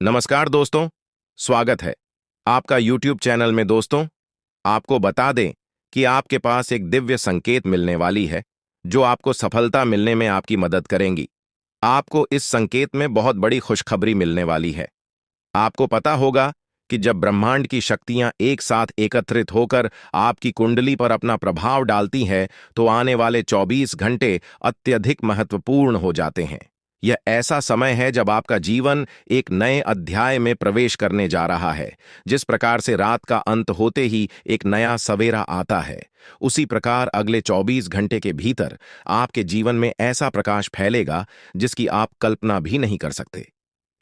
नमस्कार दोस्तों, स्वागत है आपका YouTube चैनल में। दोस्तों, आपको बता दें कि आपके पास एक दिव्य संकेत मिलने वाली है जो आपको सफलता मिलने में आपकी मदद करेंगी। आपको इस संकेत में बहुत बड़ी खुशखबरी मिलने वाली है। आपको पता होगा कि जब ब्रह्मांड की शक्तियां एक साथ एकत्रित होकर आपकी कुंडली पर अपना प्रभाव डालती हैं, तो आने वाले 24 घंटे अत्यधिक महत्वपूर्ण हो जाते हैं। यह ऐसा समय है जब आपका जीवन एक नए अध्याय में प्रवेश करने जा रहा है। जिस प्रकार से रात का अंत होते ही एक नया सवेरा आता है, उसी प्रकार अगले 24 घंटे के भीतर आपके जीवन में ऐसा प्रकाश फैलेगा जिसकी आप कल्पना भी नहीं कर सकते।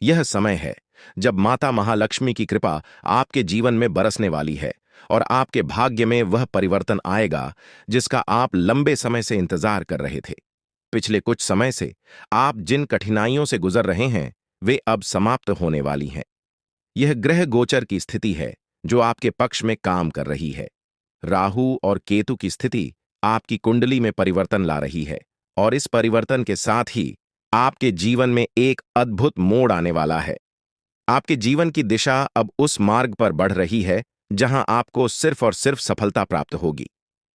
यह समय है जब माता महालक्ष्मी की कृपा आपके जीवन में बरसने वाली है और आपके भाग्य में वह परिवर्तन आएगा जिसका आप लंबे समय से इंतजार कर रहे थे। पिछले कुछ समय से आप जिन कठिनाइयों से गुजर रहे हैं, वे अब समाप्त होने वाली हैं। यह ग्रह गोचर की स्थिति है जो आपके पक्ष में काम कर रही है। राहु और केतु की स्थिति आपकी कुंडली में परिवर्तन ला रही है और इस परिवर्तन के साथ ही आपके जीवन में एक अद्भुत मोड़ आने वाला है। आपके जीवन की दिशा अब उस मार्ग पर बढ़ रही है जहां आपको सिर्फ और सिर्फ सफलता प्राप्त होगी।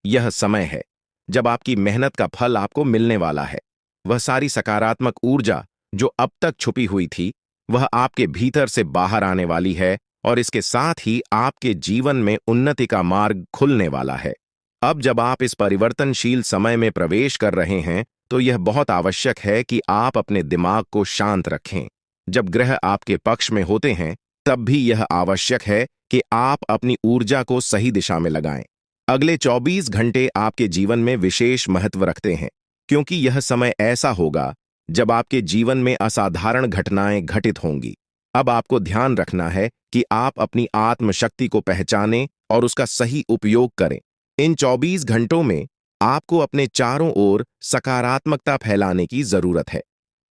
यह समय है जब आपकी मेहनत का फल आपको मिलने वाला है। वह सारी सकारात्मक ऊर्जा जो अब तक छुपी हुई थी, वह आपके भीतर से बाहर आने वाली है और इसके साथ ही आपके जीवन में उन्नति का मार्ग खुलने वाला है। अब जब आप इस परिवर्तनशील समय में प्रवेश कर रहे हैं, तो यह बहुत आवश्यक है कि आप अपने दिमाग को शांत रखें। जब ग्रह आपके पक्ष में होते हैं, तब भी यह आवश्यक है कि आप अपनी ऊर्जा को सही दिशा में लगाएं। अगले 24 घंटे आपके जीवन में विशेष महत्व रखते हैं, क्योंकि यह समय ऐसा होगा जब आपके जीवन में असाधारण घटनाएं घटित होंगी। अब आपको ध्यान रखना है कि आप अपनी आत्मशक्ति को पहचानें और उसका सही उपयोग करें। इन 24 घंटों में आपको अपने चारों ओर सकारात्मकता फैलाने की जरूरत है।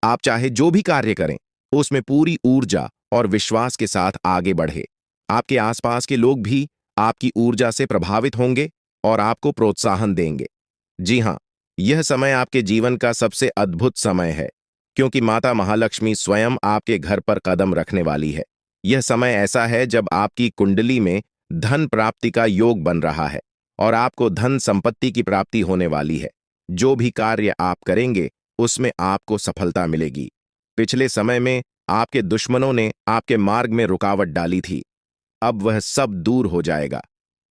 आप चाहे जो भी कार्य करें, उसमें पूरी ऊर्जा और विश्वास के साथ आगे बढ़े। आपके आसपास के लोग भी आपकी ऊर्जा से प्रभावित होंगे और आपको प्रोत्साहन देंगे। जी हां, यह समय आपके जीवन का सबसे अद्भुत समय है, क्योंकि माता महालक्ष्मी स्वयं आपके घर पर कदम रखने वाली है। यह समय ऐसा है जब आपकी कुंडली में धन प्राप्ति का योग बन रहा है और आपको धन संपत्ति की प्राप्ति होने वाली है। जो भी कार्य आप करेंगे, उसमें आपको सफलता मिलेगी। पिछले समय में आपके दुश्मनों ने आपके मार्ग में रुकावट डाली थी, अब वह सब दूर हो जाएगा।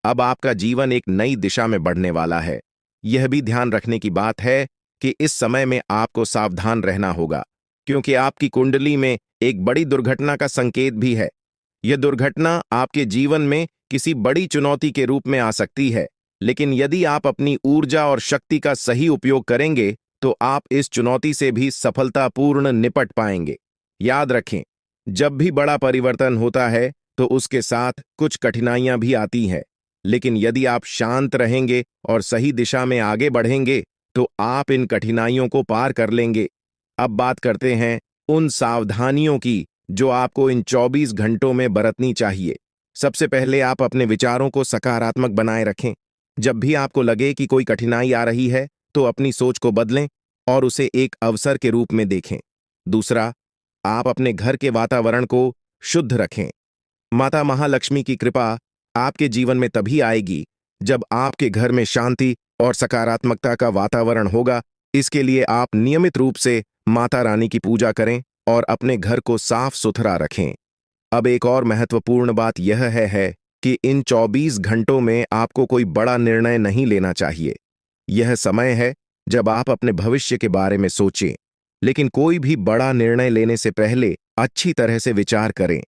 अब आपका जीवन एक नई दिशा में बढ़ने वाला है। यह भी ध्यान रखने की बात है कि इस समय में आपको सावधान रहना होगा, क्योंकि आपकी कुंडली में एक बड़ी दुर्घटना का संकेत भी है। यह दुर्घटना आपके जीवन में किसी बड़ी चुनौती के रूप में आ सकती है, लेकिन यदि आप अपनी ऊर्जा और शक्ति का सही उपयोग करेंगे, तो आप इस चुनौती से भी सफलतापूर्ण निपट पाएंगे। याद रखें, जब भी बड़ा परिवर्तन होता है, तो उसके साथ कुछ कठिनाइयां भी आती हैं, लेकिन यदि आप शांत रहेंगे और सही दिशा में आगे बढ़ेंगे, तो आप इन कठिनाइयों को पार कर लेंगे। अब बात करते हैं उन सावधानियों की जो आपको इन 24 घंटों में बरतनी चाहिए। सबसे पहले आप अपने विचारों को सकारात्मक बनाए रखें। जब भी आपको लगे कि कोई कठिनाई आ रही है, तो अपनी सोच को बदलें और उसे एक अवसर के रूप में देखें। दूसरा, आप अपने घर के वातावरण को शुद्ध रखें। माता महालक्ष्मी की कृपा आपके जीवन में तभी आएगी जब आपके घर में शांति और सकारात्मकता का वातावरण होगा। इसके लिए आप नियमित रूप से माता रानी की पूजा करें और अपने घर को साफ सुथरा रखें। अब एक और महत्वपूर्ण बात यह है कि इन 24 घंटों में आपको कोई बड़ा निर्णय नहीं लेना चाहिए। यह समय है जब आप अपने भविष्य के बारे में सोचें, लेकिन कोई भी बड़ा निर्णय लेने से पहले अच्छी तरह से विचार करें।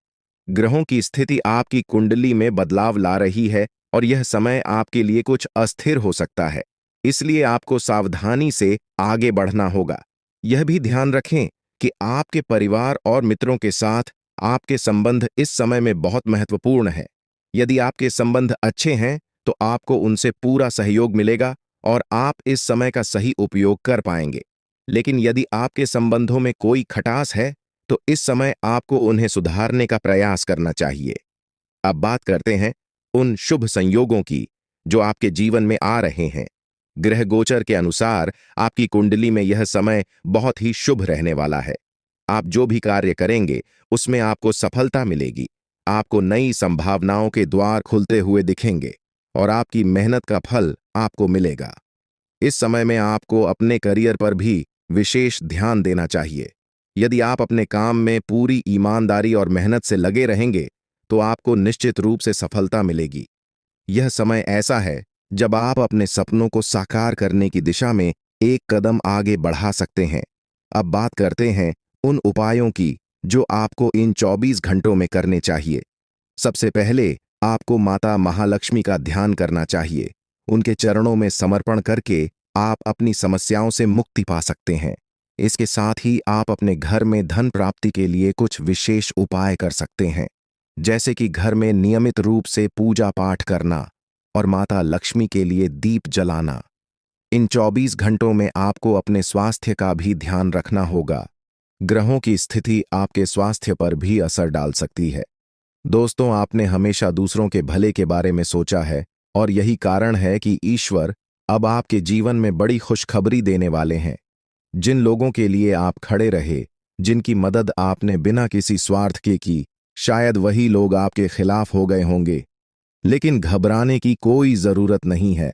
ग्रहों की स्थिति आपकी कुंडली में बदलाव ला रही है और यह समय आपके लिए कुछ अस्थिर हो सकता है, इसलिए आपको सावधानी से आगे बढ़ना होगा। यह भी ध्यान रखें कि आपके परिवार और मित्रों के साथ आपके संबंध इस समय में बहुत महत्वपूर्ण है। यदि आपके संबंध अच्छे हैं, तो आपको उनसे पूरा सहयोग मिलेगा और आप इस समय का सही उपयोग कर पाएंगे। लेकिन यदि आपके संबंधों में कोई खटास है, तो इस समय आपको उन्हें सुधारने का प्रयास करना चाहिए। अब बात करते हैं उन शुभ संयोगों की जो आपके जीवन में आ रहे हैं। ग्रह गोचर के अनुसार आपकी कुंडली में यह समय बहुत ही शुभ रहने वाला है। आप जो भी कार्य करेंगे उसमें आपको सफलता मिलेगी। आपको नई संभावनाओं के द्वार खुलते हुए दिखेंगे और आपकी मेहनत का फल आपको मिलेगा। इस समय में आपको अपने करियर पर भी विशेष ध्यान देना चाहिए। यदि आप अपने काम में पूरी ईमानदारी और मेहनत से लगे रहेंगे तो आपको निश्चित रूप से सफलता मिलेगी। यह समय ऐसा है जब आप अपने सपनों को साकार करने की दिशा में एक कदम आगे बढ़ा सकते हैं। अब बात करते हैं उन उपायों की जो आपको इन 24 घंटों में करने चाहिए। सबसे पहले आपको माता महालक्ष्मी का ध्यान करना चाहिए। उनके चरणों में समर्पण करके आप अपनी समस्याओं से मुक्ति पा सकते हैं। इसके साथ ही आप अपने घर में धन प्राप्ति के लिए कुछ विशेष उपाय कर सकते हैं, जैसे कि घर में नियमित रूप से पूजा पाठ करना और माता लक्ष्मी के लिए दीप जलाना। इन 24 घंटों में आपको अपने स्वास्थ्य का भी ध्यान रखना होगा। ग्रहों की स्थिति आपके स्वास्थ्य पर भी असर डाल सकती है। दोस्तों, आपने हमेशा दूसरों के भले के बारे में सोचा है और यही कारण है कि ईश्वर अब आपके जीवन में बड़ी खुशखबरी देने वाले हैं। जिन लोगों के लिए आप खड़े रहे, जिनकी मदद आपने बिना किसी स्वार्थ के की, शायद वही लोग आपके खिलाफ हो गए होंगे। लेकिन घबराने की कोई जरूरत नहीं है।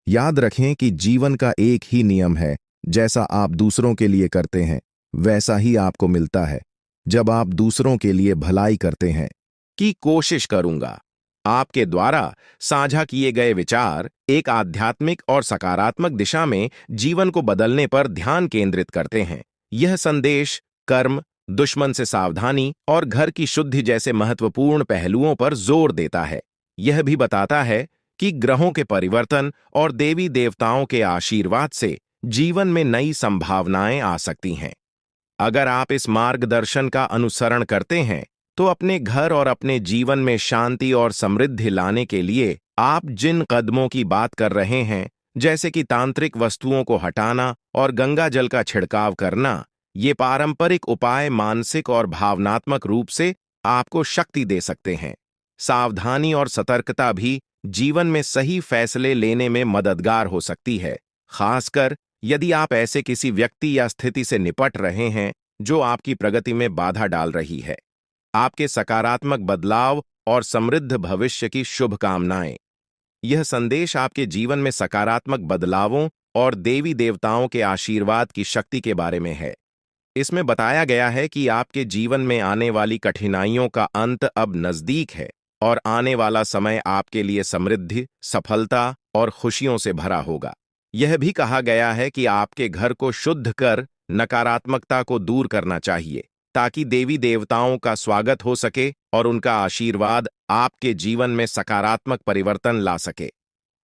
याद रखें कि जीवन का एक ही नियम है, जैसा आप दूसरों के लिए करते हैं वैसा ही आपको मिलता है। जब आप दूसरों के लिए भलाई करते हैं की कोशिश करूंगा। आपके द्वारा साझा किए गए विचार एक आध्यात्मिक और सकारात्मक दिशा में जीवन को बदलने पर ध्यान केंद्रित करते हैं। यह संदेश कर्म, दुश्मन से सावधानी और घर की शुद्धि जैसे महत्वपूर्ण पहलुओं पर जोर देता है। यह भी बताता है कि ग्रहों के परिवर्तन और देवी देवताओं के आशीर्वाद से जीवन में नई संभावनाएं आ सकती हैं। अगर आप इस मार्गदर्शन का अनुसरण करते हैं तो अपने घर और अपने जीवन में शांति और समृद्धि लाने के लिए आप जिन कदमों की बात कर रहे हैं, जैसे कि तांत्रिक वस्तुओं को हटाना और गंगा जल का छिड़काव करना, ये पारंपरिक उपाय मानसिक और भावनात्मक रूप से आपको शक्ति दे सकते हैं। सावधानी और सतर्कता भी जीवन में सही फैसले लेने में मददगार हो सकती है, खासकर यदि आप ऐसे किसी व्यक्ति या स्थिति से निपट रहे हैं जो आपकी प्रगति में बाधा डाल रही है। आपके सकारात्मक बदलाव और समृद्ध भविष्य की शुभकामनाएं। यह संदेश आपके जीवन में सकारात्मक बदलावों और देवी देवताओं के आशीर्वाद की शक्ति के बारे में है। इसमें बताया गया है कि आपके जीवन में आने वाली कठिनाइयों का अंत अब नजदीक है और आने वाला समय आपके लिए समृद्धि, सफलता और खुशियों से भरा होगा। यह भी कहा गया है कि आपके घर को शुद्ध कर नकारात्मकता को दूर करना चाहिए, ताकि देवी देवताओं का स्वागत हो सके और उनका आशीर्वाद आपके जीवन में सकारात्मक परिवर्तन ला सके।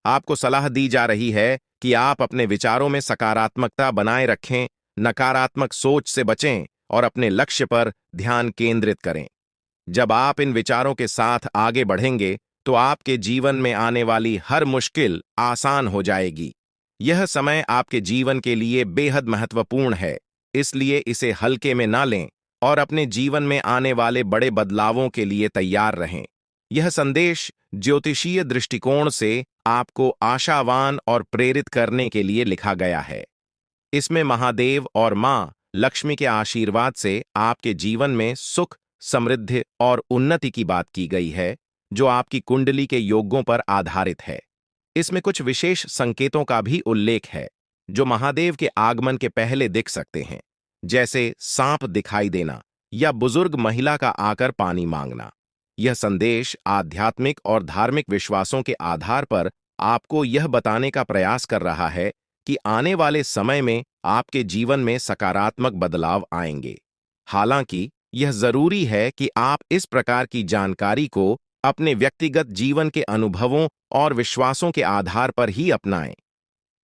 आपको सलाह दी जा रही है कि आप अपने विचारों में सकारात्मकता बनाए रखें, नकारात्मक सोच से बचें और अपने लक्ष्य पर ध्यान केंद्रित करें। जब आप इन विचारों के साथ आगे बढ़ेंगे तो आपके जीवन में आने वाली हर मुश्किल आसान हो जाएगी। यह समय आपके जीवन के लिए बेहद महत्वपूर्ण है, इसलिए इसे हल्के में ना लें और अपने जीवन में आने वाले बड़े बदलावों के लिए तैयार रहें। यह संदेश ज्योतिषीय दृष्टिकोण से आपको आशावान और प्रेरित करने के लिए लिखा गया है। इसमें महादेव और मां लक्ष्मी के आशीर्वाद से आपके जीवन में सुख, समृद्धि और उन्नति की बात की गई है, जो आपकी कुंडली के योगों पर आधारित है। इसमें कुछ विशेष संकेतों का भी उल्लेख है जो महादेव के आगमन के पहले दिख सकते हैं, जैसे सांप दिखाई देना या बुजुर्ग महिला का आकर पानी मांगना। यह संदेश आध्यात्मिक और धार्मिक विश्वासों के आधार पर आपको यह बताने का प्रयास कर रहा है कि आने वाले समय में आपके जीवन में सकारात्मक बदलाव आएंगे। हालांकि यह जरूरी है कि आप इस प्रकार की जानकारी को अपने व्यक्तिगत जीवन के अनुभवों और विश्वासों के आधार पर ही अपनाएं।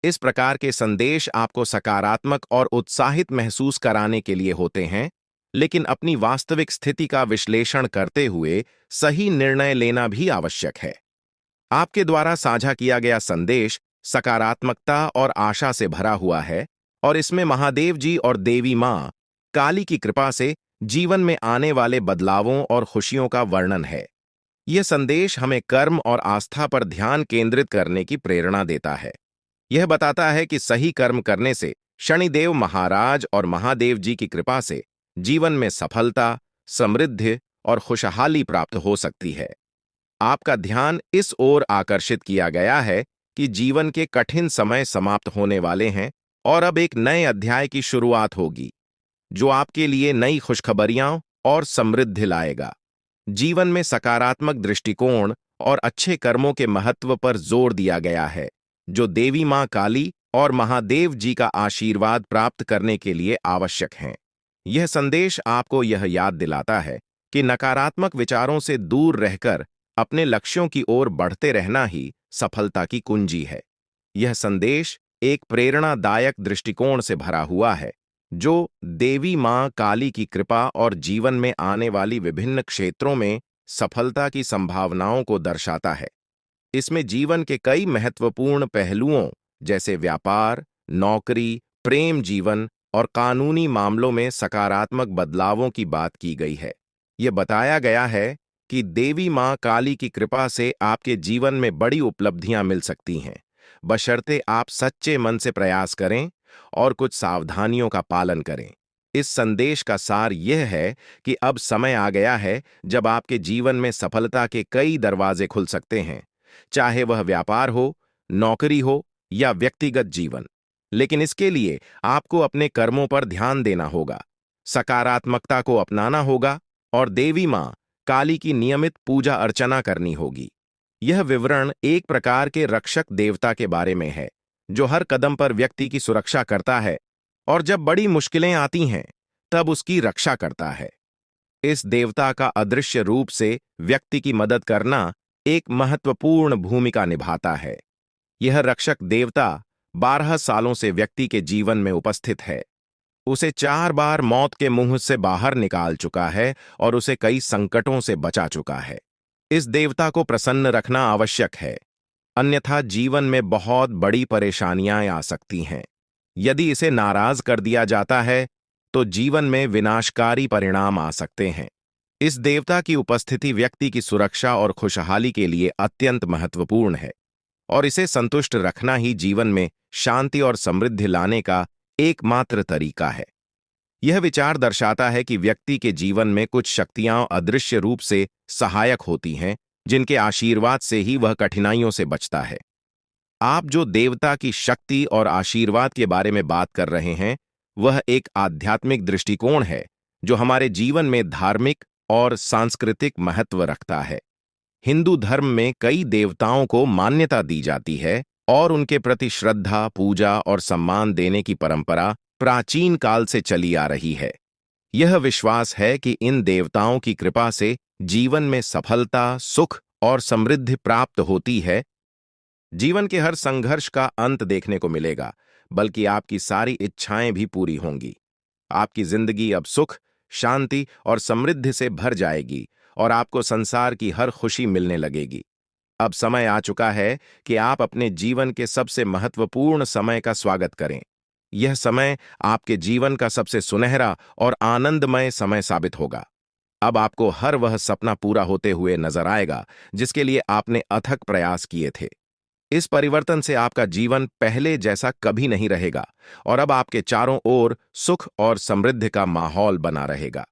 इस प्रकार के संदेश आपको सकारात्मक और उत्साहित महसूस कराने के लिए होते हैं, लेकिन अपनी वास्तविक स्थिति का विश्लेषण करते हुए सही निर्णय लेना भी आवश्यक है। आपके द्वारा साझा किया गया संदेश सकारात्मकता और आशा से भरा हुआ है और इसमें महादेव जी और देवी मां काली की कृपा से जीवन में आने वाले बदलावों और खुशियों का वर्णन है। यह संदेश हमें कर्म और आस्था पर ध्यान केंद्रित करने की प्रेरणा देता है। यह बताता है कि सही कर्म करने से शनिदेव महाराज और महादेव जी की कृपा से जीवन में सफलता, समृद्धि और खुशहाली प्राप्त हो सकती है। आपका ध्यान इस ओर आकर्षित किया गया है कि जीवन के कठिन समय समाप्त होने वाले हैं और अब एक नए अध्याय की शुरुआत होगी, जो आपके लिए नई खुशखबरियां और समृद्धि लाएगा। जीवन में सकारात्मक दृष्टिकोण और अच्छे कर्मों के महत्व पर जोर दिया गया है, जो देवी मां काली और महादेव जी का आशीर्वाद प्राप्त करने के लिए आवश्यक हैं। यह संदेश आपको यह याद दिलाता है कि नकारात्मक विचारों से दूर रहकर अपने लक्ष्यों की ओर बढ़ते रहना ही सफलता की कुंजी है। यह संदेश एक प्रेरणादायक दृष्टिकोण से भरा हुआ है, जो देवी मां काली की कृपा और जीवन में आने वाली विभिन्न क्षेत्रों में सफलता की संभावनाओं को दर्शाता है। इसमें जीवन के कई महत्वपूर्ण पहलुओं जैसे व्यापार, नौकरी, प्रेम जीवन और कानूनी मामलों में सकारात्मक बदलावों की बात की गई है। यह बताया गया है कि देवी मां काली की कृपा से आपके जीवन में बड़ी उपलब्धियां मिल सकती हैं, बशर्ते आप सच्चे मन से प्रयास करें और कुछ सावधानियों का पालन करें। इस संदेश का सार यह है कि अब समय आ गया है जब आपके जीवन में सफलता के कई दरवाजे खुल सकते हैं, चाहे वह व्यापार हो, नौकरी हो या व्यक्तिगत जीवन। लेकिन इसके लिए आपको अपने कर्मों पर ध्यान देना होगा, सकारात्मकता को अपनाना होगा और देवी मां काली की नियमित पूजा अर्चना करनी होगी। यह विवरण एक प्रकार के रक्षक देवता के बारे में है, जो हर कदम पर व्यक्ति की सुरक्षा करता है और जब बड़ी मुश्किलें आती हैं, तब उसकी रक्षा करता है। इस देवता का अदृश्य रूप से व्यक्ति की मदद करना एक महत्वपूर्ण भूमिका निभाता है। यह रक्षक देवता 12 सालों से व्यक्ति के जीवन में उपस्थित है। उसे 4 बार मौत के मुंह से बाहर निकाल चुका है और उसे कई संकटों से बचा चुका है। इस देवता को प्रसन्न रखना आवश्यक है, अन्यथा जीवन में बहुत बड़ी परेशानियां आ सकती हैं। यदि इसे नाराज कर दिया जाता है, तो जीवन में विनाशकारी परिणाम आ सकते हैं। इस देवता की उपस्थिति व्यक्ति की सुरक्षा और खुशहाली के लिए अत्यंत महत्वपूर्ण है, और इसे संतुष्ट रखना ही जीवन में शांति और समृद्धि लाने का एकमात्र तरीका है। यह विचार दर्शाता है कि व्यक्ति के जीवन में कुछ शक्तियां अदृश्य रूप से सहायक होती हैं, जिनके आशीर्वाद से ही वह कठिनाइयों से बचता है। आप जो देवता की शक्ति और आशीर्वाद के बारे में बात कर रहे हैं, वह एक आध्यात्मिक दृष्टिकोण है, जो हमारे जीवन में धार्मिक और सांस्कृतिक महत्व रखता है। हिंदू धर्म में कई देवताओं को मान्यता दी जाती है और उनके प्रति श्रद्धा, पूजा और सम्मान देने की परंपरा प्राचीन काल से चली आ रही है। यह विश्वास है कि इन देवताओं की कृपा से जीवन में सफलता, सुख और समृद्धि प्राप्त होती है। जीवन के हर संघर्ष का अंत देखने को मिलेगा, बल्कि आपकी सारी इच्छाएं भी पूरी होंगी। आपकी जिंदगी अब सुख, शांति और समृद्धि से भर जाएगी और आपको संसार की हर खुशी मिलने लगेगी। अब समय आ चुका है कि आप अपने जीवन के सबसे महत्वपूर्ण समय का स्वागत करें। यह समय आपके जीवन का सबसे सुनहरा और आनंदमय समय साबित होगा। अब आपको हर वह सपना पूरा होते हुए नजर आएगा जिसके लिए आपने अथक प्रयास किए थे। इस परिवर्तन से आपका जीवन पहले जैसा कभी नहीं रहेगा और अब आपके चारों ओर सुख और समृद्धि का माहौल बना रहेगा।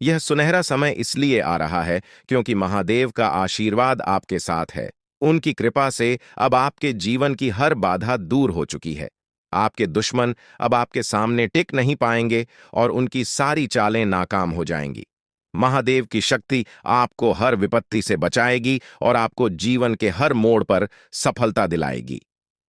यह सुनहरा समय इसलिए आ रहा है क्योंकि महादेव का आशीर्वाद आपके साथ है। उनकी कृपा से अब आपके जीवन की हर बाधा दूर हो चुकी है। आपके दुश्मन अब आपके सामने टिक नहीं पाएंगे और उनकी सारी चालें नाकाम हो जाएंगी। महादेव की शक्ति आपको हर विपत्ति से बचाएगी और आपको जीवन के हर मोड़ पर सफलता दिलाएगी।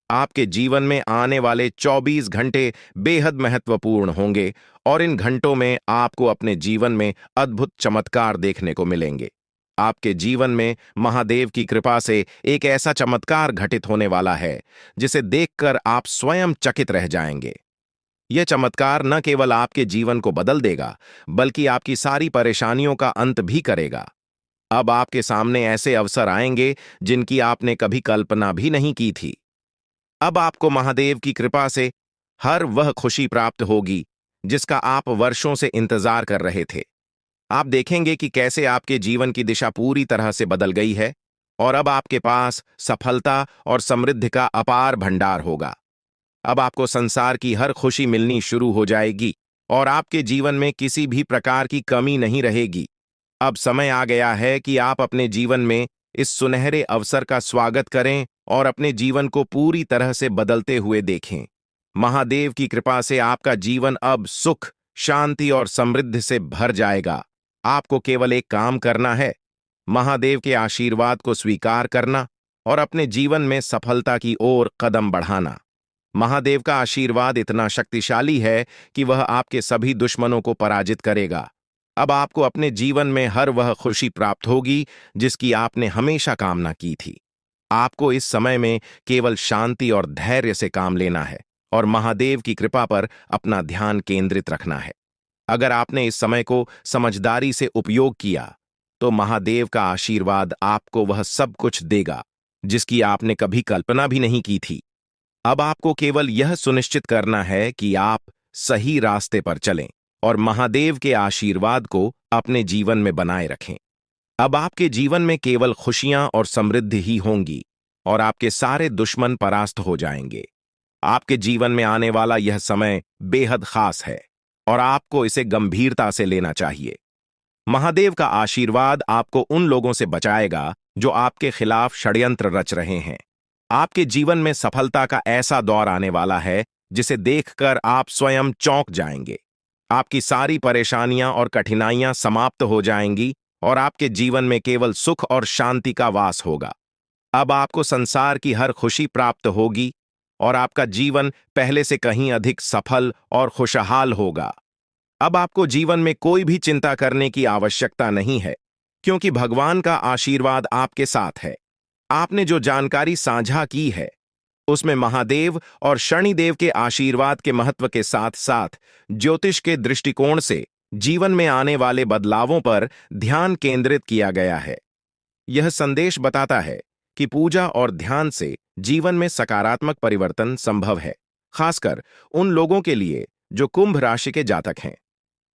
आपके जीवन में आने वाले 24 घंटे बेहद महत्वपूर्ण होंगे और इन घंटों में आपको अपने जीवन में अद्भुत चमत्कार देखने को मिलेंगे। आपके जीवन में महादेव की कृपा से एक ऐसा चमत्कार घटित होने वाला है जिसे देखकर आप स्वयं चकित रह जाएंगे। यह चमत्कार न केवल आपके जीवन को बदल देगा, बल्कि आपकी सारी परेशानियों का अंत भी करेगा। अब आपके सामने ऐसे अवसर आएंगे जिनकी आपने कभी कल्पना भी नहीं की थी। अब आपको महादेव की कृपा से हर वह खुशी प्राप्त होगी जिसका आप वर्षों से इंतजार कर रहे थे। आप देखेंगे कि कैसे आपके जीवन की दिशा पूरी तरह से बदल गई है और अब आपके पास सफलता और समृद्धि का अपार भंडार होगा। अब आपको संसार की हर खुशी मिलनी शुरू हो जाएगी। और आपके जीवन में किसी भी प्रकार की कमी नहीं रहेगी। अब समय आ गया है कि आप अपने जीवन में इस सुनहरे अवसर का स्वागत करें और अपने जीवन को पूरी तरह से बदलते हुए देखें। महादेव की कृपा से आपका जीवन अब सुख, शांति और समृद्धि से भर जाएगा। आपको केवल एक काम करना है, महादेव के आशीर्वाद को स्वीकार करना और अपने जीवन में सफलता की ओर कदम बढ़ाना। महादेव का आशीर्वाद इतना शक्तिशाली है कि वह आपके सभी दुश्मनों को पराजित करेगा। अब आपको अपने जीवन में हर वह खुशी प्राप्त होगी जिसकी आपने हमेशा कामना की थी। आपको इस समय में केवल शांति और धैर्य से काम लेना है और महादेव की कृपा पर अपना ध्यान केंद्रित रखना है। अगर आपने इस समय को समझदारी से उपयोग किया, तो महादेव का आशीर्वाद आपको वह सब कुछ देगा जिसकी आपने कभी कल्पना भी नहीं की थी। अब आपको केवल यह सुनिश्चित करना है कि आप सही रास्ते पर चलें और महादेव के आशीर्वाद को अपने जीवन में बनाए रखें। अब आपके जीवन में केवल खुशियां और समृद्धि ही होंगी और आपके सारे दुश्मन परास्त हो जाएंगे। आपके जीवन में आने वाला यह समय बेहद खास है और आपको इसे गंभीरता से लेना चाहिए। महादेव का आशीर्वाद आपको उन लोगों से बचाएगा जो आपके खिलाफ षड्यंत्र रच रहे हैं। आपके जीवन में सफलता का ऐसा दौर आने वाला है जिसे देखकर आप स्वयं चौंक जाएंगे। आपकी सारी परेशानियां और कठिनाइयां समाप्त हो जाएंगी और आपके जीवन में केवल सुख और शांति का वास होगा। अब आपको संसार की हर खुशी प्राप्त होगी और आपका जीवन पहले से कहीं अधिक सफल और खुशहाल होगा। अब आपको जीवन में कोई भी चिंता करने की आवश्यकता नहीं है, क्योंकि भगवान का आशीर्वाद आपके साथ है। आपने जो जानकारी साझा की है, उसमें महादेव और शनिदेव के आशीर्वाद के महत्व के साथ साथ ज्योतिष के दृष्टिकोण से जीवन में आने वाले बदलावों पर ध्यान केंद्रित किया गया है। यह संदेश बताता है कि पूजा और ध्यान से जीवन में सकारात्मक परिवर्तन संभव है, खासकर उन लोगों के लिए जो कुंभ राशि के जातक हैं।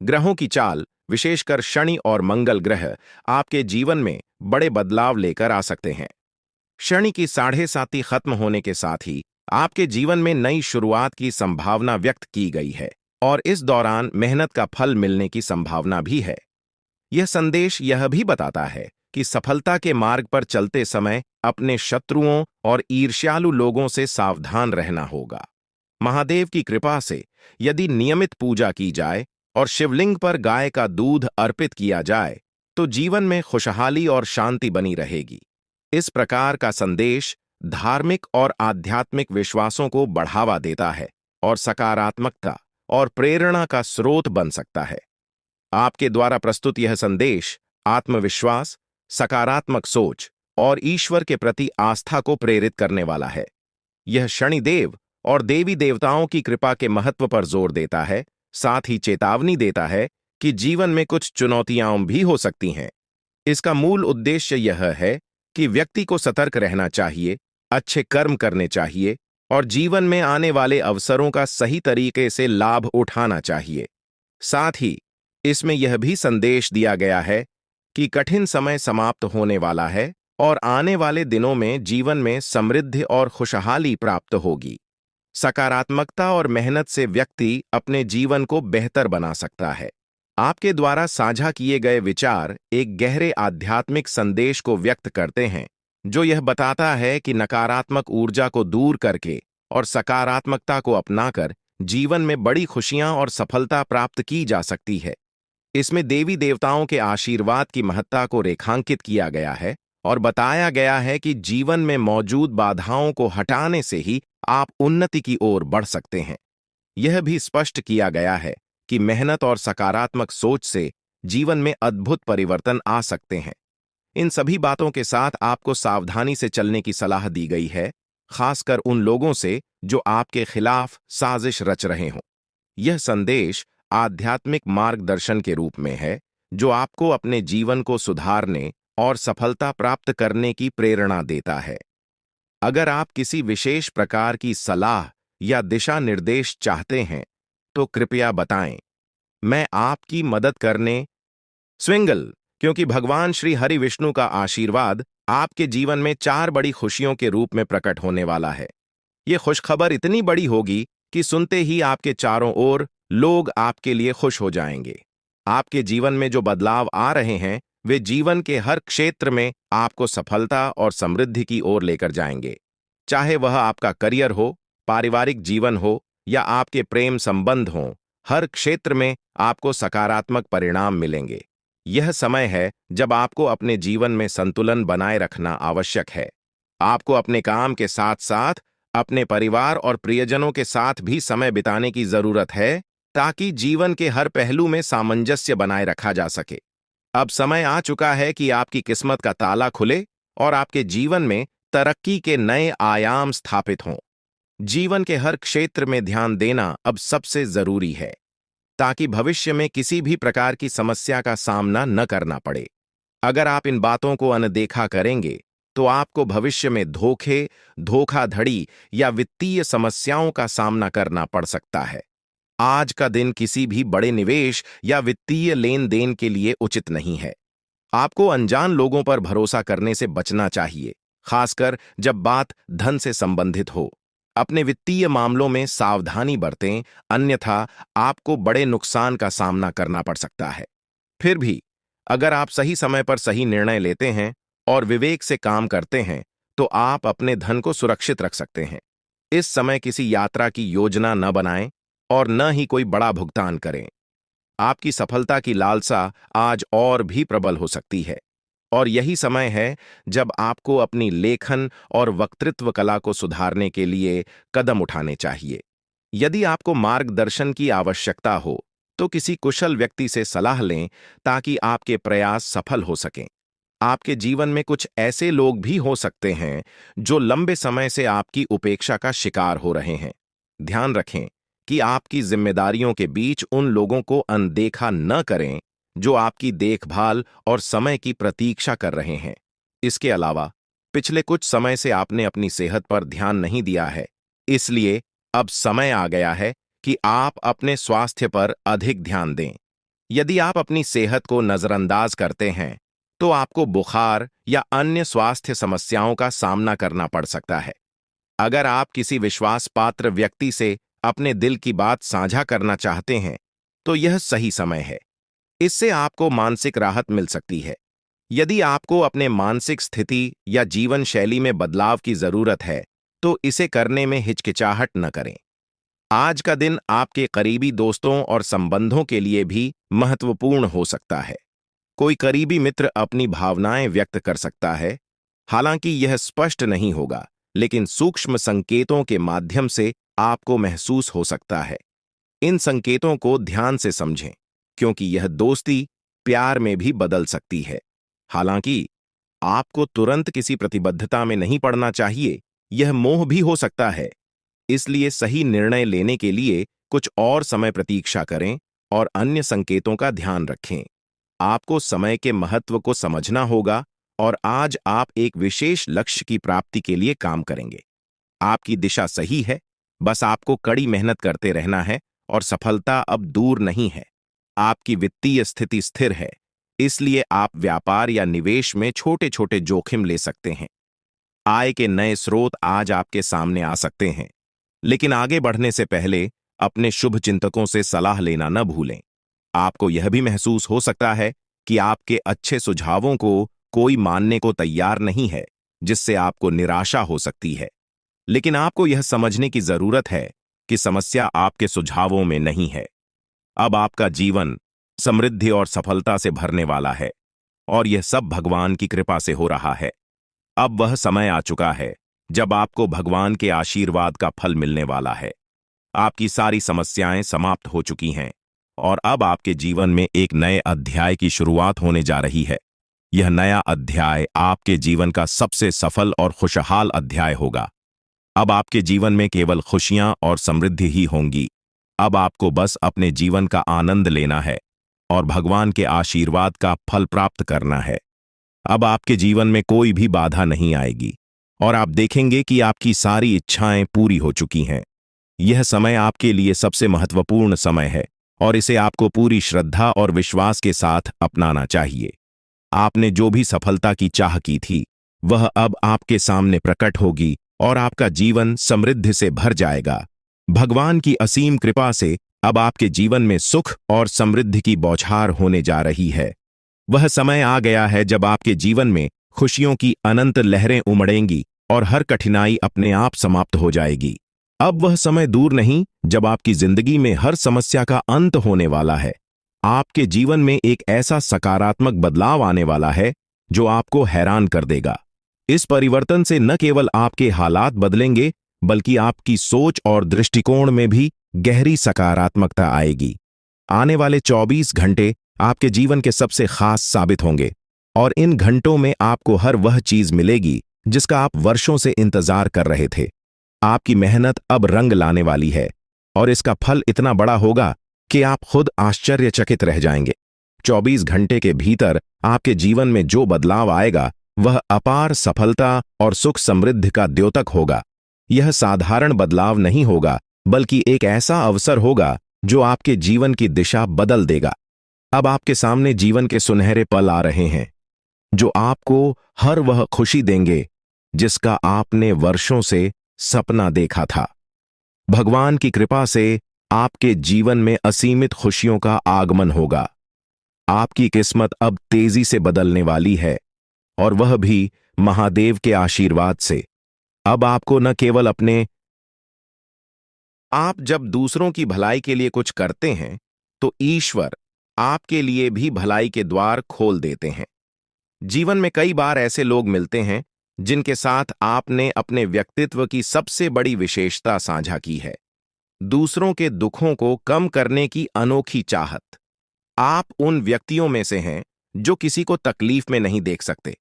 ग्रहों की चाल, विशेषकर शनि और मंगल ग्रह, आपके जीवन में बड़े बदलाव लेकर आ सकते हैं। शनि की 7.5 खत्म होने के साथ ही आपके जीवन में नई शुरुआत की संभावना व्यक्त की गई है और इस दौरान मेहनत का फल मिलने की संभावना भी है। यह संदेश यह भी बताता है कि सफलता के मार्ग पर चलते समय अपने शत्रुओं और ईर्ष्यालु लोगों से सावधान रहना होगा। महादेव की कृपा से यदि नियमित पूजा की जाए और शिवलिंग पर गाय का दूध अर्पित किया जाए, तो जीवन में खुशहाली और शांति बनी रहेगी। इस प्रकार का संदेश धार्मिक और आध्यात्मिक विश्वासों को बढ़ावा देता है और सकारात्मकता और प्रेरणा का स्रोत बन सकता है। आपके द्वारा प्रस्तुत यह संदेश आत्मविश्वास, सकारात्मक सोच और ईश्वर के प्रति आस्था को प्रेरित करने वाला है। यह शनिदेव और देवी देवताओं की कृपा के महत्व पर जोर देता है, साथ ही चेतावनी देता है कि जीवन में कुछ चुनौतियां भी हो सकती हैं। इसका मूल उद्देश्य यह है कि व्यक्ति को सतर्क रहना चाहिए, अच्छे कर्म करने चाहिए और जीवन में आने वाले अवसरों का सही तरीके से लाभ उठाना चाहिए। साथ ही इसमें यह भी संदेश दिया गया है कि कठिन समय समाप्त होने वाला है और आने वाले दिनों में जीवन में समृद्धि और खुशहाली प्राप्त होगी। सकारात्मकता और मेहनत से व्यक्ति अपने जीवन को बेहतर बना सकता है। आपके द्वारा साझा किए गए विचार एक गहरे आध्यात्मिक संदेश को व्यक्त करते हैं, जो यह बताता है कि नकारात्मक ऊर्जा को दूर करके और सकारात्मकता को अपनाकर जीवन में बड़ी खुशियां और सफलता प्राप्त की जा सकती है। इसमें देवी देवताओं के आशीर्वाद की महत्ता को रेखांकित किया गया है और बताया गया है कि जीवन में मौजूद बाधाओं को हटाने से ही आप उन्नति की ओर बढ़ सकते हैं। यह भी स्पष्ट किया गया है कि मेहनत और सकारात्मक सोच से जीवन में अद्भुत परिवर्तन आ सकते हैं। इन सभी बातों के साथ आपको सावधानी से चलने की सलाह दी गई है, खासकर उन लोगों से जो आपके खिलाफ साजिश रच रहे हों। यह संदेश आध्यात्मिक मार्गदर्शन के रूप में है, जो आपको अपने जीवन को सुधारने और सफलता प्राप्त करने की प्रेरणा देता है। अगर आप किसी विशेष प्रकार की सलाह या दिशा निर्देश चाहते हैं, तो कृपया बताएं। मैं आपकी मदद करने स्विंगल, क्योंकि भगवान श्री हरि विष्णु का आशीर्वाद आपके जीवन में 4 बड़ी खुशियों के रूप में प्रकट होने वाला है। यह खुशखबर इतनी बड़ी होगी कि सुनते ही आपके चारों ओर लोग आपके लिए खुश हो जाएंगे। आपके जीवन में जो बदलाव आ रहे हैं वे जीवन के हर क्षेत्र में आपको सफलता और समृद्धि की ओर लेकर जाएंगे। चाहे वह आपका करियर हो, पारिवारिक जीवन हो या आपके प्रेम संबंध हों, हर क्षेत्र में आपको सकारात्मक परिणाम मिलेंगे। यह समय है जब आपको अपने जीवन में संतुलन बनाए रखना आवश्यक है। आपको अपने काम के साथ साथ अपने परिवार और प्रियजनों के साथ भी समय बिताने की जरूरत है, ताकि जीवन के हर पहलू में सामंजस्य बनाए रखा जा सके। अब समय आ चुका है कि आपकी किस्मत का ताला खुले और आपके जीवन में तरक्की के नए आयाम स्थापित हों। जीवन के हर क्षेत्र में ध्यान देना अब सबसे जरूरी है, ताकि भविष्य में किसी भी प्रकार की समस्या का सामना न करना पड़े। अगर आप इन बातों को अनदेखा करेंगे तो आपको भविष्य में धोखे, धोखाधड़ी या वित्तीय समस्याओं का सामना करना पड़ सकता है। आज का दिन किसी भी बड़े निवेश या वित्तीय लेन देन के लिए उचित नहीं है। आपको अनजान लोगों पर भरोसा करने से बचना चाहिए, खासकर जब बात धन से संबंधित हो। अपने वित्तीय मामलों में सावधानी बरतें, अन्यथा आपको बड़े नुकसान का सामना करना पड़ सकता है। फिर भी अगर आप सही समय पर सही निर्णय लेते हैं और विवेक से काम करते हैं तो आप अपने धन को सुरक्षित रख सकते हैं। इस समय किसी यात्रा की योजना न बनाएं और न ही कोई बड़ा भुगतान करें। आपकी सफलता की लालसा आज और भी प्रबल हो सकती है, और यही समय है जब आपको अपनी लेखन और वक्तृत्व कला को सुधारने के लिए कदम उठाने चाहिए। यदि आपको मार्गदर्शन की आवश्यकता हो तो किसी कुशल व्यक्ति से सलाह लें, ताकि आपके प्रयास सफल हो सकें। आपके जीवन में कुछ ऐसे लोग भी हो सकते हैं जो लंबे समय से आपकी उपेक्षा का शिकार हो रहे हैं। ध्यान रखें कि आपकी जिम्मेदारियों के बीच उन लोगों को अनदेखा न करें जो आपकी देखभाल और समय की प्रतीक्षा कर रहे हैं। इसके अलावा पिछले कुछ समय से आपने अपनी सेहत पर ध्यान नहीं दिया है, इसलिए अब समय आ गया है कि आप अपने स्वास्थ्य पर अधिक ध्यान दें। यदि आप अपनी सेहत को नजरअंदाज करते हैं तो आपको बुखार या अन्य स्वास्थ्य समस्याओं का सामना करना पड़ सकता है। अगर आप किसी विश्वास पात्र व्यक्ति से अपने दिल की बात साझा करना चाहते हैं तो यह सही समय है। इससे आपको मानसिक राहत मिल सकती है। यदि आपको अपने मानसिक स्थिति या जीवन शैली में बदलाव की जरूरत है तो इसे करने में हिचकिचाहट न करें। आज का दिन आपके करीबी दोस्तों और संबंधों के लिए भी महत्वपूर्ण हो सकता है। कोई करीबी मित्र अपनी भावनाएं व्यक्त कर सकता है, हालांकि यह स्पष्ट नहीं होगा, लेकिन सूक्ष्म संकेतों के माध्यम से आपको महसूस हो सकता है। इन संकेतों को ध्यान से समझें, क्योंकि यह दोस्ती प्यार में भी बदल सकती है। हालांकि आपको तुरंत किसी प्रतिबद्धता में नहीं पड़ना चाहिए, यह मोह भी हो सकता है। इसलिए सही निर्णय लेने के लिए कुछ और समय प्रतीक्षा करें और अन्य संकेतों का ध्यान रखें। आपको समय के महत्व को समझना होगा और आज आप एक विशेष लक्ष्य की प्राप्ति के लिए काम करेंगे। आपकी दिशा सही है, बस आपको कड़ी मेहनत करते रहना है और सफलता अब दूर नहीं है। आपकी वित्तीय स्थिति स्थिर है, इसलिए आप व्यापार या निवेश में छोटे छोटे जोखिम ले सकते हैं। आय के नए स्रोत आज आपके सामने आ सकते हैं, लेकिन आगे बढ़ने से पहले अपने शुभ चिंतकों से सलाह लेना न भूलें। आपको यह भी महसूस हो सकता है कि आपके अच्छे सुझावों को कोई मानने को तैयार नहीं है, जिससे आपको निराशा हो सकती है। लेकिन आपको यह समझने की जरूरत है कि समस्या आपके सुझावों में नहीं है। अब आपका जीवन समृद्धि और सफलता से भरने वाला है, और यह सब भगवान की कृपा से हो रहा है। अब वह समय आ चुका है जब आपको भगवान के आशीर्वाद का फल मिलने वाला है। आपकी सारी समस्याएं समाप्त हो चुकी हैं और अब आपके जीवन में एक नए अध्याय की शुरुआत होने जा रही है। यह नया अध्याय आपके जीवन का सबसे सफल और खुशहाल अध्याय होगा। अब आपके जीवन में केवल खुशियां और समृद्धि ही होंगी। अब आपको बस अपने जीवन का आनंद लेना है और भगवान के आशीर्वाद का फल प्राप्त करना है। अब आपके जीवन में कोई भी बाधा नहीं आएगी और आप देखेंगे कि आपकी सारी इच्छाएं पूरी हो चुकी हैं। यह समय आपके लिए सबसे महत्वपूर्ण समय है और इसे आपको पूरी श्रद्धा और विश्वास के साथ अपनाना चाहिए। आपने जो भी सफलता की चाह की थी, वह अब आपके सामने प्रकट होगी और आपका जीवन समृद्धि से भर जाएगा। भगवान की असीम कृपा से अब आपके जीवन में सुख और समृद्धि की बौछार होने जा रही है। वह समय आ गया है जब आपके जीवन में खुशियों की अनंत लहरें उमड़ेंगी और हर कठिनाई अपने आप समाप्त हो जाएगी। अब वह समय दूर नहीं जब आपकी जिंदगी में हर समस्या का अंत होने वाला है। आपके जीवन में एक ऐसा सकारात्मक बदलाव आने वाला है जो आपको हैरान कर देगा। इस परिवर्तन से न केवल आपके हालात बदलेंगे, बल्कि आपकी सोच और दृष्टिकोण में भी गहरी सकारात्मकता आएगी। आने वाले 24 घंटे आपके जीवन के सबसे खास साबित होंगे और इन घंटों में आपको हर वह चीज मिलेगी जिसका आप वर्षों से इंतजार कर रहे थे। आपकी मेहनत अब रंग लाने वाली है और इसका फल इतना बड़ा होगा कि आप खुद आश्चर्यचकित रह जाएंगे। 24 घंटे के भीतर आपके जीवन में जो बदलाव आएगा वह अपार सफलता और सुख समृद्धि का द्योतक होगा। यह साधारण बदलाव नहीं होगा, बल्कि एक ऐसा अवसर होगा जो आपके जीवन की दिशा बदल देगा। अब आपके सामने जीवन के सुनहरे पल आ रहे हैं जो आपको हर वह खुशी देंगे जिसका आपने वर्षों से सपना देखा था। भगवान की कृपा से आपके जीवन में असीमित खुशियों का आगमन होगा। आपकी किस्मत अब तेजी से बदलने वाली है और वह भी महादेव के आशीर्वाद से। अब आपको न केवल आप जब दूसरों की भलाई के लिए कुछ करते हैं तो ईश्वर आपके लिए भी भलाई के द्वार खोल देते हैं। जीवन में कई बार ऐसे लोग मिलते हैं जिनके साथ आपने अपने व्यक्तित्व की सबसे बड़ी विशेषता साझा की है, दूसरों के दुखों को कम करने की अनोखी चाहत। आप उन व्यक्तियों में से हैं जो किसी को तकलीफ में नहीं देख सकते।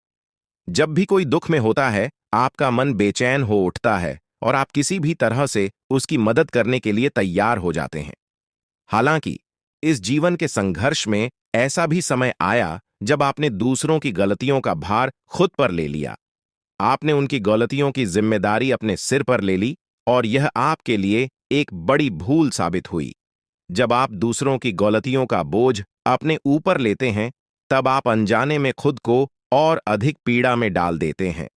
जब भी कोई दुख में होता है, आपका मन बेचैन हो उठता है और आप किसी भी तरह से उसकी मदद करने के लिए तैयार हो जाते हैं। हालांकि इस जीवन के संघर्ष में ऐसा भी समय आया जब आपने दूसरों की गलतियों का भार खुद पर ले लिया। आपने उनकी गलतियों की जिम्मेदारी अपने सिर पर ले ली और यह आपके लिए एक बड़ी भूल साबित हुई। जब आप दूसरों की गलतियों का बोझ अपने ऊपर लेते हैं, तब आप अनजाने में खुद को और अधिक पीड़ा में डाल देते हैं।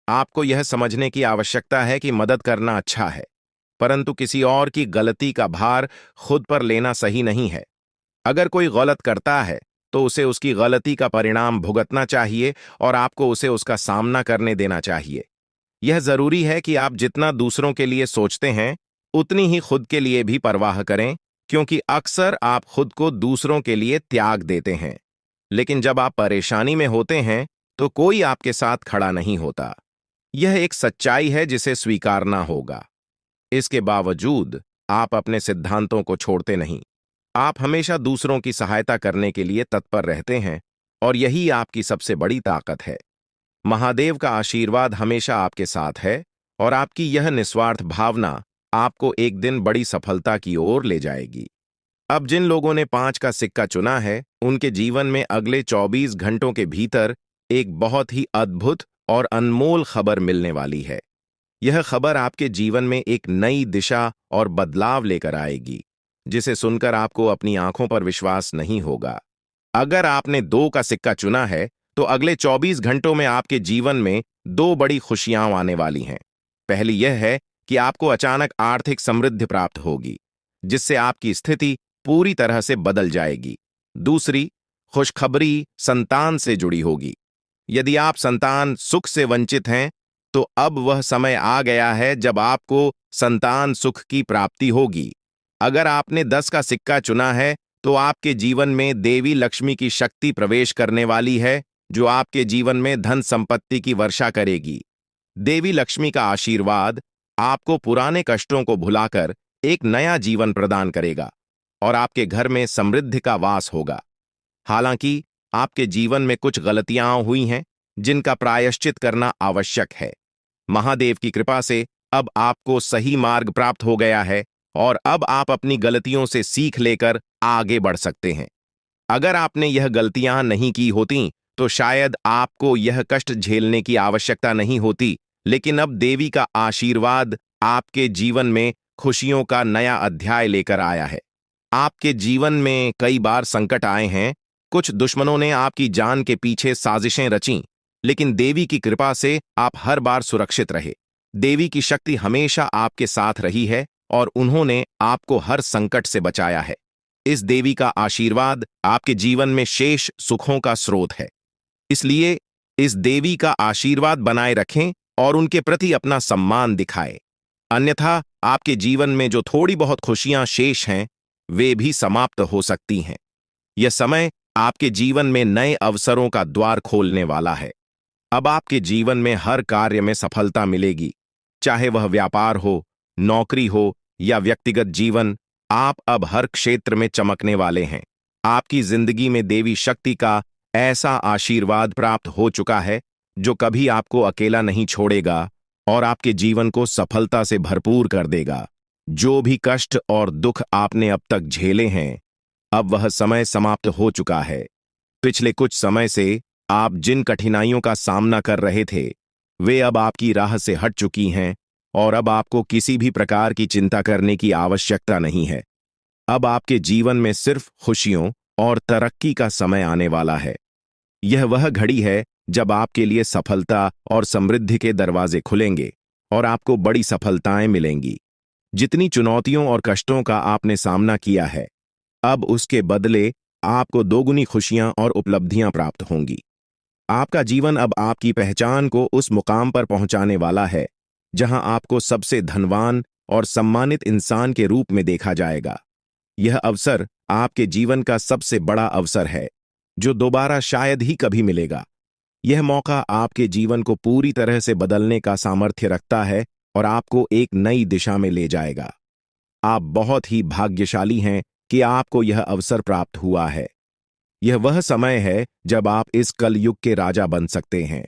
आपको यह समझने की आवश्यकता है कि मदद करना अच्छा है, परंतु किसी और की गलती का भार खुद पर लेना सही नहीं है। अगर कोई गलत करता है तो उसे उसकी गलती का परिणाम भुगतना चाहिए और आपको उसे उसका सामना करने देना चाहिए। यह जरूरी है कि आप जितना दूसरों के लिए सोचते हैं, उतनी ही खुद के लिए भी परवाह करें, क्योंकि अक्सर आप खुद को दूसरों के लिए त्याग देते हैं। लेकिन जब आप परेशानी में होते हैं तो कोई आपके साथ खड़ा नहीं होता। यह एक सच्चाई है जिसे स्वीकारना होगा। इसके बावजूद आप अपने सिद्धांतों को छोड़ते नहीं। आप हमेशा दूसरों की सहायता करने के लिए तत्पर रहते हैं और यही आपकी सबसे बड़ी ताकत है। महादेव का आशीर्वाद हमेशा आपके साथ है और आपकी यह निस्वार्थ भावना आपको एक दिन बड़ी सफलता की ओर ले जाएगी। अब जिन लोगों ने 5 का सिक्का चुना है, उनके जीवन में अगले 24 घंटों के भीतर एक बहुत ही अद्भुत और अनमोल खबर मिलने वाली है। यह खबर आपके जीवन में एक नई दिशा और बदलाव लेकर आएगी, जिसे सुनकर आपको अपनी आंखों पर विश्वास नहीं होगा। अगर आपने 2 का सिक्का चुना है, तो अगले 24 घंटों में आपके जीवन में 2 बड़ी खुशियां आने वाली हैं। पहली यह है कि आपको अचानक आर्थिक समृद्धि प्राप्त होगी, जिससे आपकी स्थिति पूरी तरह से बदल जाएगी। दूसरी खुशखबरी संतान से जुड़ी होगी। यदि आप संतान सुख से वंचित हैं, तो अब वह समय आ गया है जब आपको संतान सुख की प्राप्ति होगी। अगर आपने 10 का सिक्का चुना है, तो आपके जीवन में देवी लक्ष्मी की शक्ति प्रवेश करने वाली है, जो आपके जीवन में धन संपत्ति की वर्षा करेगी। देवी लक्ष्मी का आशीर्वाद आपको पुराने कष्टों को भुलाकर एक नया जीवन प्रदान करेगा और आपके घर में समृद्धि का वास होगा। हालांकि आपके जीवन में कुछ गलतियां हुई हैं, जिनका प्रायश्चित करना आवश्यक है। महादेव की कृपा से अब आपको सही मार्ग प्राप्त हो गया है और अब आप अपनी गलतियों से सीख लेकर आगे बढ़ सकते हैं। अगर आपने यह गलतियां नहीं की होती, तो शायद आपको यह कष्ट झेलने की आवश्यकता नहीं होती, लेकिन अब देवी का आशीर्वाद आपके जीवन में खुशियों का नया अध्याय लेकर आया है। आपके जीवन में कई बार संकट आए हैं, कुछ दुश्मनों ने आपकी जान के पीछे साजिशें रची, लेकिन देवी की कृपा से आप हर बार सुरक्षित रहे। देवी की शक्ति हमेशा आपके साथ रही है और उन्होंने आपको हर संकट से बचाया है। इस देवी का आशीर्वाद आपके जीवन में शेष सुखों का स्रोत है। इसलिए इस देवी का आशीर्वाद बनाए रखें और उनके प्रति अपना सम्मान दिखाएं। अन्यथा आपके जीवन में जो थोड़ी बहुत खुशियां शेष हैं, वे भी समाप्त हो सकती हैं। यह समय आपके जीवन में नए अवसरों का द्वार खोलने वाला है। अब आपके जीवन में हर कार्य में सफलता मिलेगी, चाहे वह व्यापार हो, नौकरी हो या व्यक्तिगत जीवन। आप अब हर क्षेत्र में चमकने वाले हैं। आपकी जिंदगी में देवी शक्ति का ऐसा आशीर्वाद प्राप्त हो चुका है जो कभी आपको अकेला नहीं छोड़ेगा और आपके जीवन को सफलता से भरपूर कर देगा। जो भी कष्ट और दुख आपने अब तक झेले हैं, अब वह समय समाप्त हो चुका है। पिछले कुछ समय से आप जिन कठिनाइयों का सामना कर रहे थे, वे अब आपकी राह से हट चुकी हैं और अब आपको किसी भी प्रकार की चिंता करने की आवश्यकता नहीं है। अब आपके जीवन में सिर्फ खुशियों और तरक्की का समय आने वाला है। यह वह घड़ी है जब आपके लिए सफलता और समृद्धि के दरवाजे खुलेंगे और आपको बड़ी सफलताएं मिलेंगी। जितनी चुनौतियों और कष्टों का आपने सामना किया है, अब उसके बदले आपको दोगुनी खुशियां और उपलब्धियां प्राप्त होंगी। आपका जीवन अब आपकी पहचान को उस मुकाम पर पहुंचाने वाला है जहां आपको सबसे धनवान और सम्मानित इंसान के रूप में देखा जाएगा। यह अवसर आपके जीवन का सबसे बड़ा अवसर है जो दोबारा शायद ही कभी मिलेगा। यह मौका आपके जीवन को पूरी तरह से बदलने का सामर्थ्य रखता है और आपको एक नई दिशा में ले जाएगा। आप बहुत ही भाग्यशाली हैं कि आपको यह अवसर प्राप्त हुआ है। यह वह समय है जब आप इस कलयुग के राजा बन सकते हैं।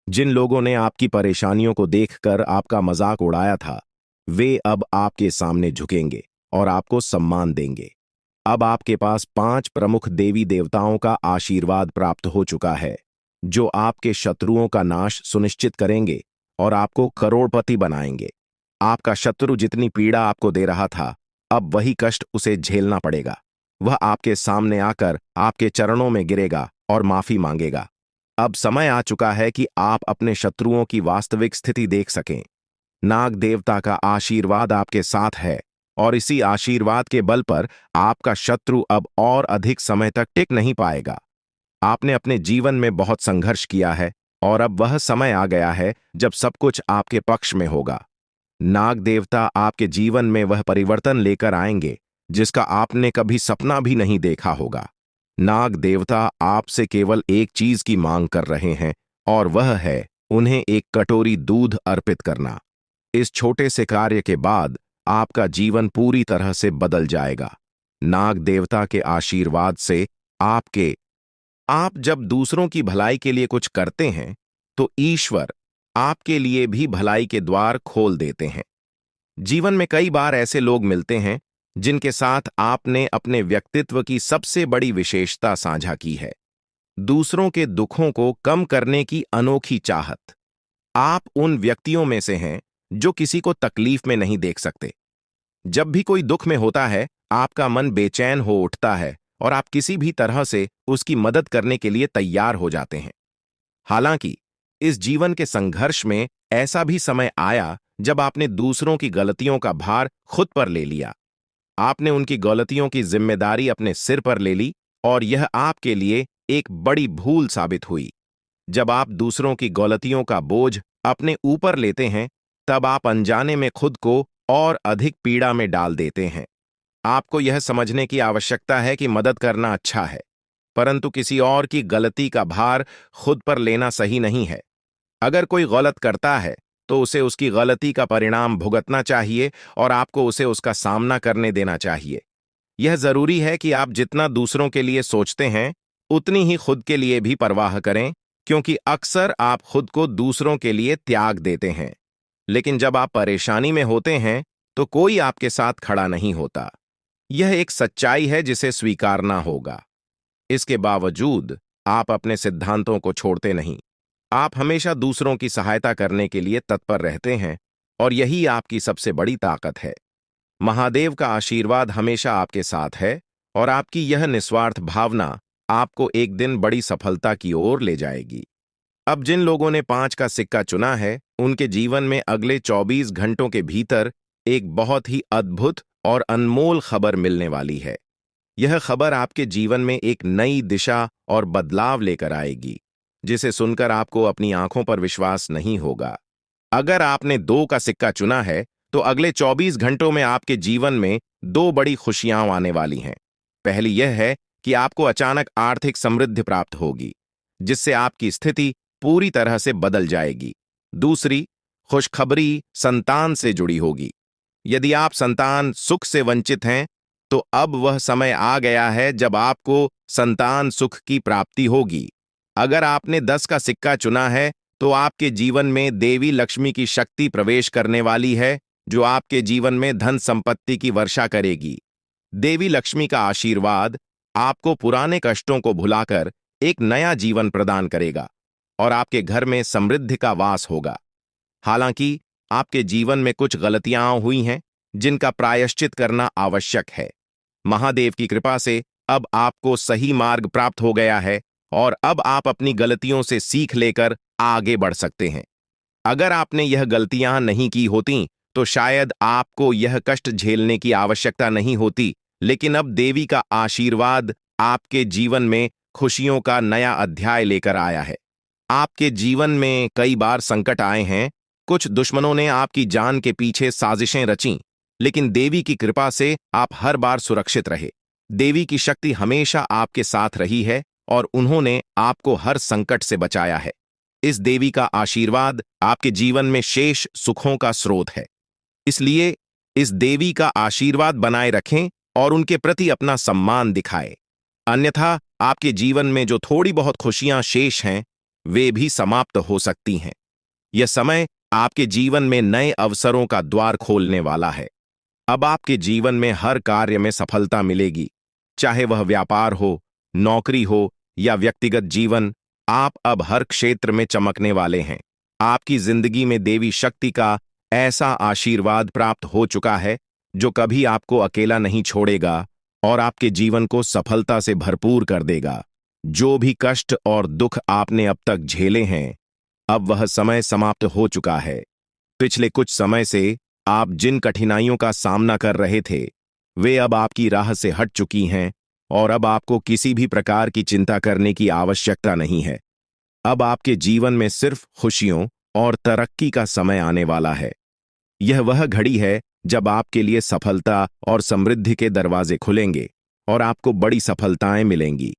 जिन लोगों ने आपकी परेशानियों को देखकर आपका मजाक उड़ाया था, वे अब आपके सामने झुकेंगे और आपको सम्मान देंगे। अब आपके पास 5 प्रमुख देवी देवताओं का आशीर्वाद प्राप्त हो चुका है, जो आपके शत्रुओं का नाश सुनिश्चित करेंगे और आपको करोड़पति बनाएंगे। आपका शत्रु जितनी पीड़ा आपको दे रहा था, अब वही कष्ट उसे झेलना पड़ेगा। वह आपके सामने आकर आपके चरणों में गिरेगा और माफी मांगेगा। अब समय आ चुका है कि आप अपने शत्रुओं की वास्तविक स्थिति देख सकें। नाग देवता का आशीर्वाद आपके साथ है और इसी आशीर्वाद के बल पर आपका शत्रु अब और अधिक समय तक टिक नहीं पाएगा। आपने अपने जीवन में बहुत संघर्ष किया है और अब वह समय आ गया है जब सब कुछ आपके पक्ष में होगा। नाग देवता आपके जीवन में वह परिवर्तन लेकर आएंगे जिसका आपने कभी सपना भी नहीं देखा होगा। नाग देवता आपसे केवल एक चीज की मांग कर रहे हैं और वह है उन्हें एक कटोरी दूध अर्पित करना। इस छोटे से कार्य के बाद आपका जीवन पूरी तरह से बदल जाएगा। नाग देवता के आशीर्वाद से आप जब दूसरों की भलाई के लिए कुछ करते हैं, तो ईश्वर आपके लिए भी भलाई के द्वार खोल देते हैं। जीवन में कई बार ऐसे लोग मिलते हैं जिनके साथ आपने अपने व्यक्तित्व की सबसे बड़ी विशेषता साझा की है, दूसरों के दुखों को कम करने की अनोखी चाहत। आप उन व्यक्तियों में से हैं जो किसी को तकलीफ में नहीं देख सकते। जब भी कोई दुख में होता है, आपका मन बेचैन हो उठता है और आप किसी भी तरह से उसकी मदद करने के लिए तैयार हो जाते हैं। हालांकि इस जीवन के संघर्ष में ऐसा भी समय आया जब आपने दूसरों की गलतियों का भार खुद पर ले लिया। आपने उनकी गलतियों की जिम्मेदारी अपने सिर पर ले ली और यह आपके लिए एक बड़ी भूल साबित हुई। जब आप दूसरों की गलतियों का बोझ अपने ऊपर लेते हैं, तब आप अनजाने में खुद को और अधिक पीड़ा में डाल देते हैं। आपको यह समझने की आवश्यकता है कि मदद करना अच्छा है, परंतु किसी और की गलती का भार खुद पर लेना सही नहीं है। अगर कोई गलत करता है तो उसे उसकी गलती का परिणाम भुगतना चाहिए और आपको उसे उसका सामना करने देना चाहिए। यह जरूरी है कि आप जितना दूसरों के लिए सोचते हैं, उतनी ही खुद के लिए भी परवाह करें, क्योंकि अक्सर आप खुद को दूसरों के लिए त्याग देते हैं। लेकिन जब आप परेशानी में होते हैं तो कोई आपके साथ खड़ा नहीं होता। यह एक सच्चाई है जिसे स्वीकारना होगा। इसके बावजूद आप अपने सिद्धांतों को छोड़ते नहीं। आप हमेशा दूसरों की सहायता करने के लिए तत्पर रहते हैं और यही आपकी सबसे बड़ी ताकत है। महादेव का आशीर्वाद हमेशा आपके साथ है और आपकी यह निस्वार्थ भावना आपको एक दिन बड़ी सफलता की ओर ले जाएगी। अब जिन लोगों ने 5 का सिक्का चुना है, उनके जीवन में अगले 24 घंटों के भीतर एक बहुत ही अद्भुत और अनमोल खबर मिलने वाली है। यह खबर आपके जीवन में एक नई दिशा और बदलाव लेकर आएगी, जिसे सुनकर आपको अपनी आंखों पर विश्वास नहीं होगा। अगर आपने 2 का सिक्का चुना है, तो अगले 24 घंटों में आपके जीवन में 2 बड़ी खुशियां आने वाली हैं। पहली यह है कि आपको अचानक आर्थिक समृद्धि प्राप्त होगी, जिससे आपकी स्थिति पूरी तरह से बदल जाएगी। दूसरी खुशखबरी संतान से जुड़ी होगी। यदि आप संतान सुख से वंचित हैं, तो अब वह समय आ गया है जब आपको संतान सुख की प्राप्ति होगी। अगर आपने 10 का सिक्का चुना है, तो आपके जीवन में देवी लक्ष्मी की शक्ति प्रवेश करने वाली है, जो आपके जीवन में धन संपत्ति की वर्षा करेगी। देवी लक्ष्मी का आशीर्वाद आपको पुराने कष्टों को भुलाकर एक नया जीवन प्रदान करेगा और आपके घर में समृद्धि का वास होगा। हालांकि आपके जीवन में कुछ गलतियां हुई हैं, जिनका प्रायश्चित करना आवश्यक है। महादेव की कृपा से अब आपको सही मार्ग प्राप्त हो गया है और अब आप अपनी गलतियों से सीख लेकर आगे बढ़ सकते हैं। अगर आपने यह गलतियां नहीं की होती, तो शायद आपको यह कष्ट झेलने की आवश्यकता नहीं होती, लेकिन अब देवी का आशीर्वाद आपके जीवन में खुशियों का नया अध्याय लेकर आया है। आपके जीवन में कई बार संकट आए हैं, कुछ दुश्मनों ने आपकी जान के पीछे साजिशें रचीं, लेकिन देवी की कृपा से आप हर बार सुरक्षित रहे। देवी की शक्ति हमेशा आपके साथ रही है और उन्होंने आपको हर संकट से बचाया है। इस देवी का आशीर्वाद आपके जीवन में शेष सुखों का स्रोत है। इसलिए इस देवी का आशीर्वाद बनाए रखें और उनके प्रति अपना सम्मान दिखाएं। अन्यथा आपके जीवन में जो थोड़ी बहुत खुशियां शेष हैं, वे भी समाप्त हो सकती हैं। यह समय आपके जीवन में नए अवसरों का द्वार खोलने वाला है। अब आपके जीवन में हर कार्य में सफलता मिलेगी, चाहे वह व्यापार हो, नौकरी हो या व्यक्तिगत जीवन। आप अब हर क्षेत्र में चमकने वाले हैं। आपकी जिंदगी में देवी शक्ति का ऐसा आशीर्वाद प्राप्त हो चुका है, जो कभी आपको अकेला नहीं छोड़ेगा और आपके जीवन को सफलता से भरपूर कर देगा। जो भी कष्ट और दुख आपने अब तक झेले हैं, अब वह समय समाप्त हो चुका है। पिछले कुछ समय से आप जिन कठिनाइयों का सामना कर रहे थे, वे अब आपकी राह से हट चुकी हैं और अब आपको किसी भी प्रकार की चिंता करने की आवश्यकता नहीं है। अब आपके जीवन में सिर्फ खुशियों और तरक्की का समय आने वाला है। यह वह घड़ी है जब आपके लिए सफलता और समृद्धि के दरवाजे खुलेंगे और आपको बड़ी सफलताएं मिलेंगी।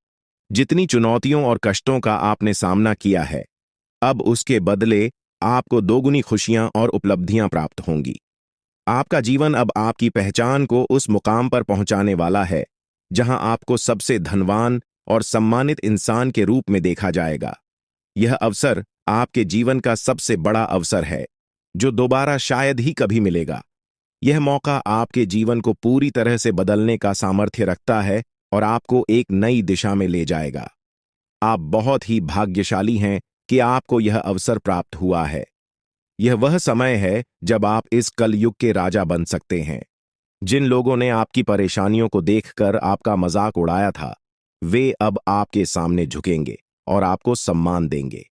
जितनी चुनौतियों और कष्टों का आपने सामना किया है, अब उसके बदले आपको दोगुनी खुशियां और उपलब्धियां प्राप्त होंगी। आपका जीवन अब आपकी पहचान को उस मुकाम पर पहुंचाने वाला है, जहां आपको सबसे धनवान और सम्मानित इंसान के रूप में देखा जाएगा। यह अवसर आपके जीवन का सबसे बड़ा अवसर है, जो दोबारा शायद ही कभी मिलेगा। यह मौका आपके जीवन को पूरी तरह से बदलने का सामर्थ्य रखता है और आपको एक नई दिशा में ले जाएगा। आप बहुत ही भाग्यशाली हैं कि आपको यह अवसर प्राप्त हुआ है। यह वह समय है जब आप इस कलयुग के राजा बन सकते हैं। जिन लोगों ने आपकी परेशानियों को देखकर आपका मजाक उड़ाया था, वे अब आपके सामने झुकेंगे और आपको सम्मान देंगे।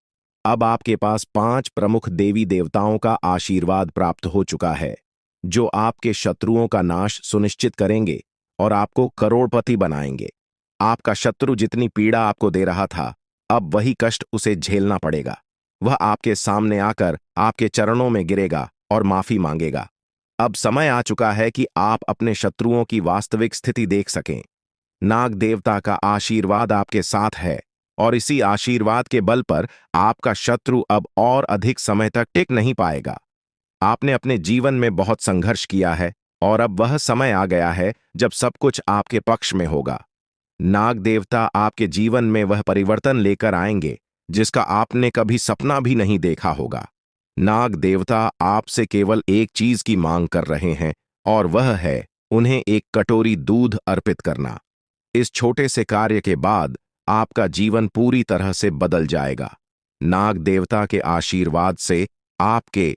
अब आपके पास 5 प्रमुख देवी देवताओं का आशीर्वाद प्राप्त हो चुका है, जो आपके शत्रुओं का नाश सुनिश्चित करेंगे और आपको करोड़पति बनाएंगे। आपका शत्रु जितनी पीड़ा आपको दे रहा था, अब वही कष्ट उसे झेलना पड़ेगा। वह आपके सामने आकर आपके चरणों में गिरेगा और माफी मांगेगा। अब समय आ चुका है कि आप अपने शत्रुओं की वास्तविक स्थिति देख सकें। नाग देवता का आशीर्वाद आपके साथ है और इसी आशीर्वाद के बल पर आपका शत्रु अब और अधिक समय तक टिक नहीं पाएगा। आपने अपने जीवन में बहुत संघर्ष किया है और अब वह समय आ गया है जब सब कुछ आपके पक्ष में होगा। नाग देवता आपके जीवन में वह परिवर्तन लेकर आएंगे जिसका आपने कभी सपना भी नहीं देखा होगा। नाग देवता आपसे केवल एक चीज की मांग कर रहे हैं और वह है उन्हें एक कटोरी दूध अर्पित करना। इस छोटे से कार्य के बाद आपका जीवन पूरी तरह से बदल जाएगा। नाग देवता के आशीर्वाद से आपके